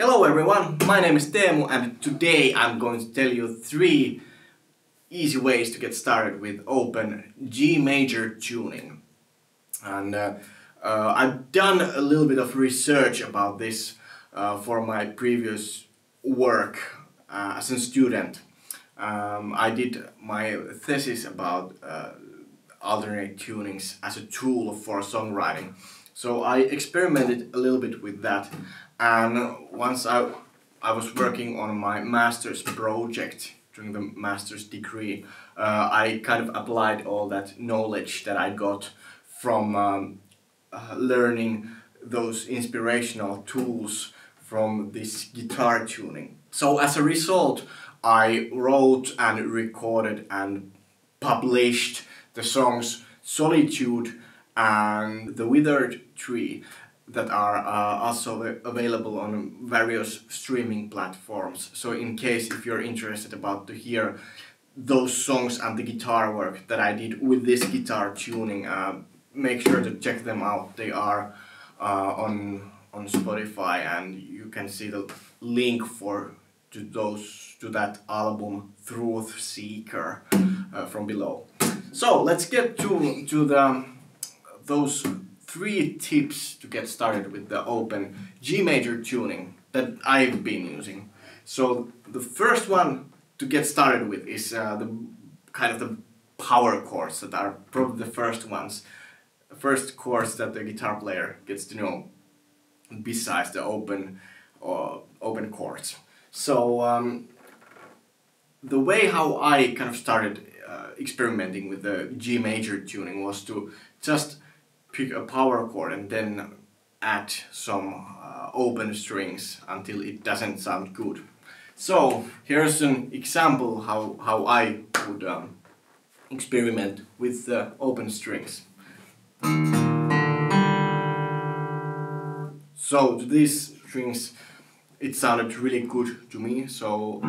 Hello everyone, my name is Teemu and today I'm going to tell you 3 easy ways to get started with open G major tuning. And I've done a little bit of research about this for my previous work as a student. I did my thesis about alternate tunings as a tool for songwriting. So I experimented a little bit with that, and once I was working on my master's project during the master's degree, I kind of applied all that knowledge that I got from learning those inspirational tools from this guitar tuning. So as a result, I wrote and recorded and published the songs Solitude and The Withered Tree that are also available on various streaming platforms. So in case if you're interested about to hear those songs and the guitar work that I did with this guitar tuning, make sure to check them out. They are on Spotify, and you can see the link to that album Truthseeker from below. So let's get to those 3 tips to get started with the open G major tuning that I've been using. So the first one to get started with is the power chords that are probably the first chords that the guitar player gets to know besides the open chords. So the way how I kind of started experimenting with the G major tuning was to just pick a power chord and then add some open strings until it doesn't sound good. So here's an example how I would experiment with the open strings. So to these strings it sounded really good to me, so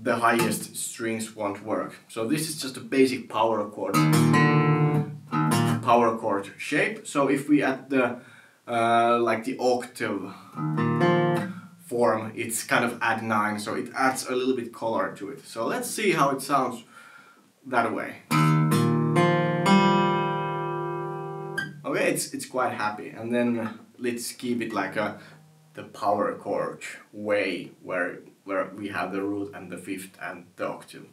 the highest strings won't work. So this is just a basic power chord shape. So if we add the like the octave form, it's kind of add 9, so it adds a little bit color to it. So let's see how it sounds that way. Okay, it's quite happy, and then let's keep it like the power chord way where we have the root and the fifth and the octave.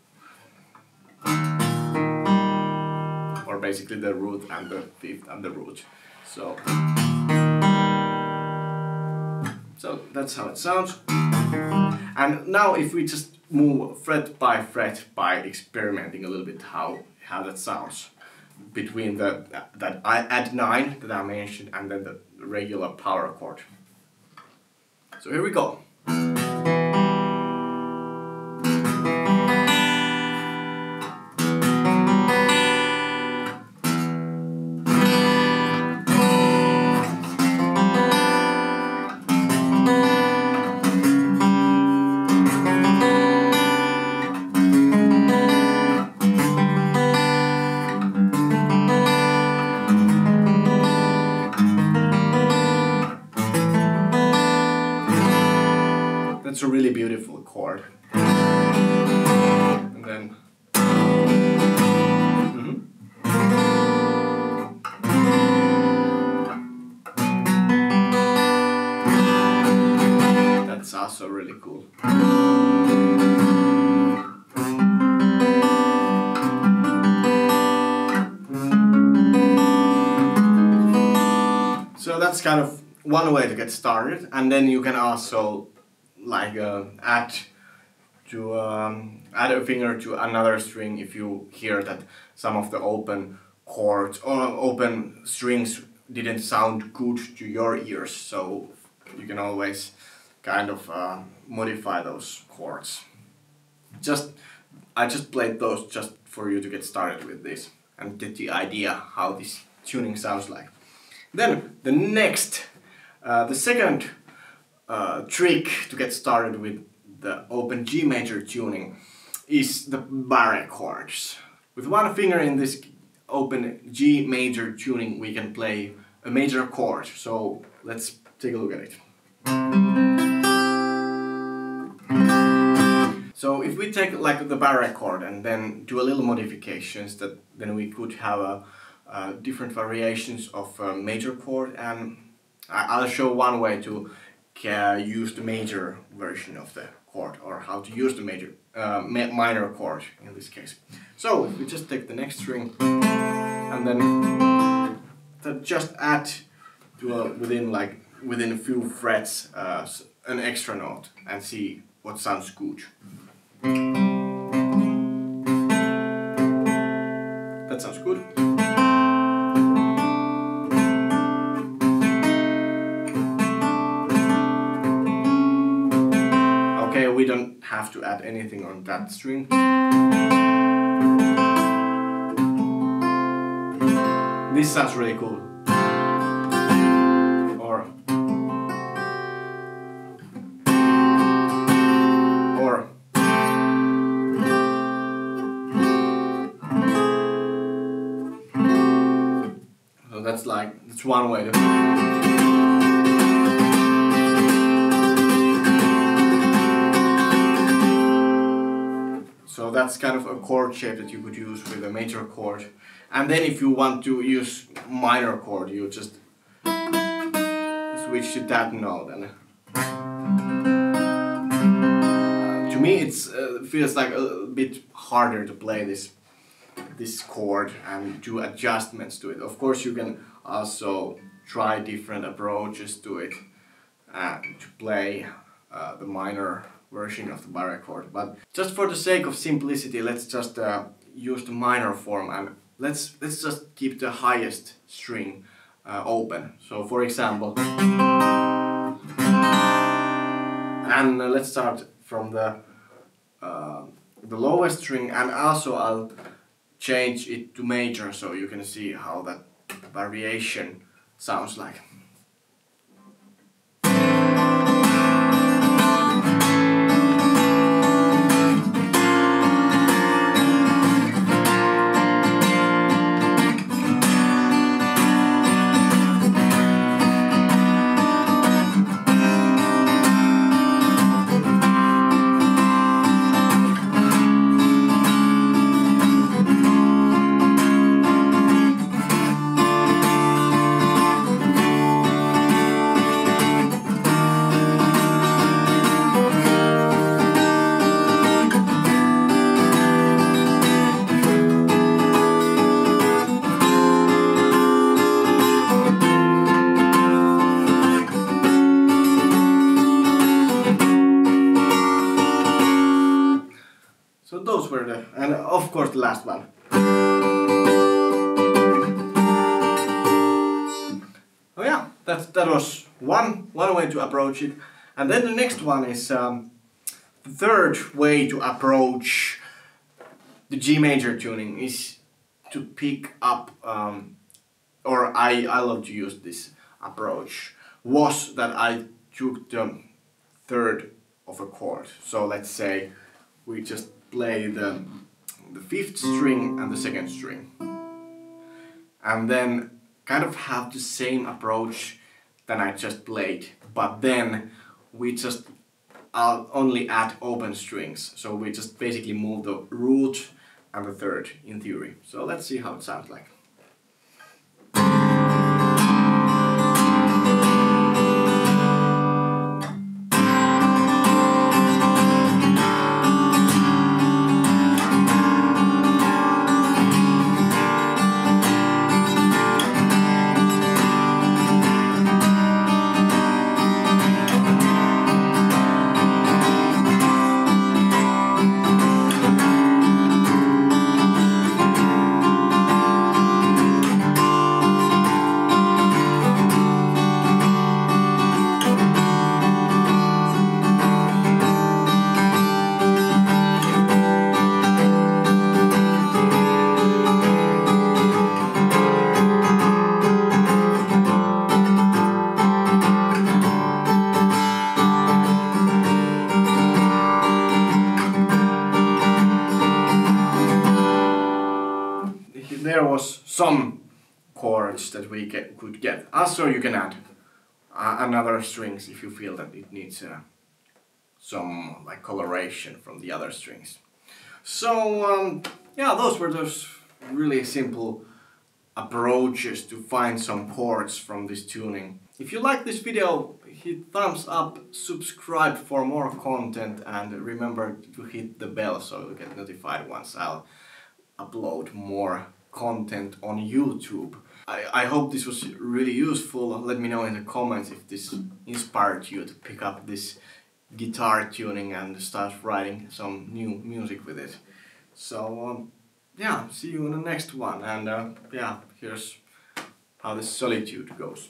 Or basically the root and the fifth and the root. So that's how it sounds. And now if we just move fret by experimenting a little bit how that sounds between that I add 9 that I mentioned and then the regular power chord. So here we go. That's a really beautiful chord. And then that's also really cool. So that's kind of one way to get started, and then you can also like add a finger to another string if you hear that some of the open chords or open strings didn't sound good to your ears. So you can always kind of modify those chords. I just played those just for you to get started with this and get the idea how this tuning sounds like. Then the second trick to get started with the open G major tuning is the Barrel Chords. With one finger in this open G major tuning we can play a major chord. So let's take a look at it. So if we take like the barrel chord and then do a little modifications, then we could have different variations of major chord, and I'll show one way to use the major version of the chord, or how to use the major minor chord in this case. So if we just take the next string and then just add to within a few frets an extra note and see what sounds good. That sounds good. Okay, we don't have to add anything on that string. This sounds really cool. So that's one way to. So that's kind of a chord shape that you could use with a major chord. And then if you want to use minor chord, you just switch to that note. And to me it feels like a bit harder to play this chord and do adjustments to it. Of course you can also try different approaches to it to play the minor version of the barrel chord, but just for the sake of simplicity, let's just use the minor form, and let's just keep the highest string open. So for example, and let's start from the lowest string, and also I'll change it to major so you can see how that variation sounds like. So those were and of course the last one. Oh yeah, that was one way to approach it. And then the next one is the third way to approach the G major tuning is to pick up, or I love to use this approach, was that I took the third of a chord. So let's say we just play the fifth string and the second string, and then kind of have the same approach that I just played, but then we just only add open strings, so we just basically move the root and the third in theory. So let's see how it sounds like. There was some chords that we could get. Also you can add another strings if you feel that it needs some like coloration from the other strings. So yeah, those were those really simple approaches to find some chords from this tuning. If you like this video, hit thumbs up, subscribe for more content, and remember to hit the bell so you'll get notified once I'll upload more content on YouTube. I hope this was really useful. Let me know in the comments if this inspired you to pick up this guitar tuning and start writing some new music with it. So yeah, see you in the next one, and yeah, here's how the solitude goes.